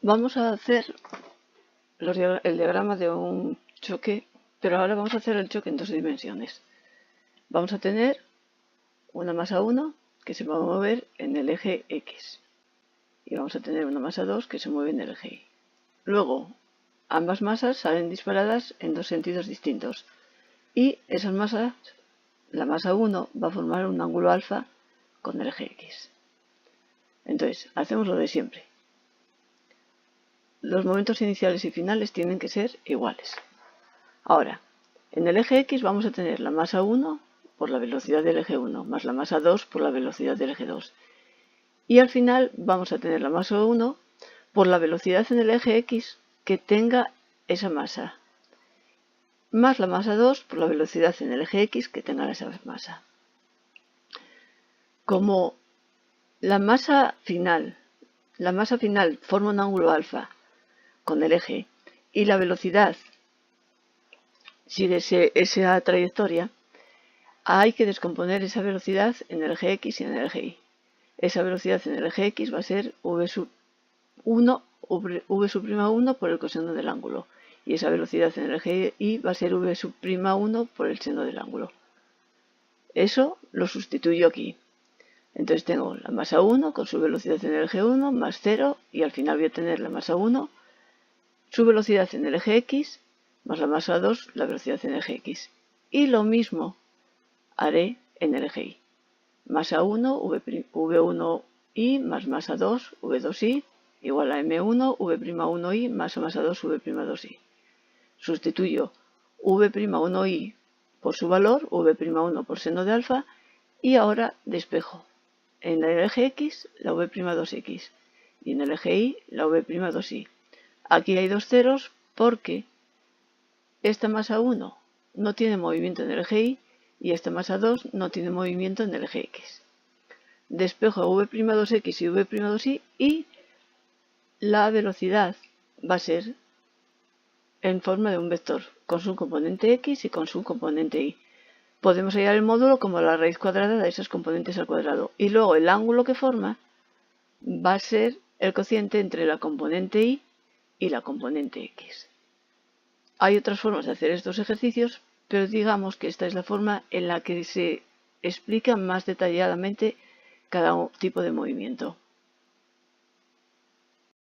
Vamos a hacer el diagrama de un choque, pero ahora vamos a hacer el choque en dos dimensiones. Vamos a tener una masa 1 que se va a mover en el eje X y vamos a tener una masa 2 que se mueve en el eje Y. Luego, ambas masas salen disparadas en dos sentidos distintos y esas masas, la masa 1 va a formar un ángulo alfa con el eje X. Entonces, hacemos lo de siempre. Los momentos iniciales y finales tienen que ser iguales. Ahora, en el eje X vamos a tener la masa 1 por la velocidad del eje 1 más la masa 2 por la velocidad del eje 2. Y al final vamos a tener la masa 1 por la velocidad en el eje X que tenga esa masa, más la masa 2 por la velocidad en el eje X que tenga esa masa. Como la masa final forma un ángulo alfa con el eje y la velocidad sigue esa trayectoria, hay que descomponer esa velocidad en el eje X y en el eje Y. Esa velocidad en el eje X va a ser v'1 por el coseno del ángulo y esa velocidad en el eje Y va a ser v'1 por el seno del ángulo. Eso lo sustituyo aquí. Entonces tengo la masa 1 con su velocidad en el eje 1 más 0 y al final voy a tener la masa 1, su velocidad en el eje X más la masa 2, la velocidad en el eje X. Y lo mismo haré en el eje Y. Masa 1, v1i más masa 2, v2i, igual a m1, v'1i más masa 2, v'2i. Sustituyo v'1i por su valor, v'1 por seno de alfa, y ahora despejo en el eje X la v'2x y en el eje Y la v'2i. Aquí hay dos ceros porque esta masa 1 no tiene movimiento en el eje Y y esta masa 2 no tiene movimiento en el eje X. Despejo v'2x y v'2i y la velocidad va a ser en forma de un vector con su componente X y con su componente Y. Podemos hallar el módulo como la raíz cuadrada de esos componentes al cuadrado y luego el ángulo que forma va a ser el cociente entre la componente Y y la componente X. Hay otras formas de hacer estos ejercicios, pero digamos que esta es la forma en la que se explica más detalladamente cada tipo de movimiento.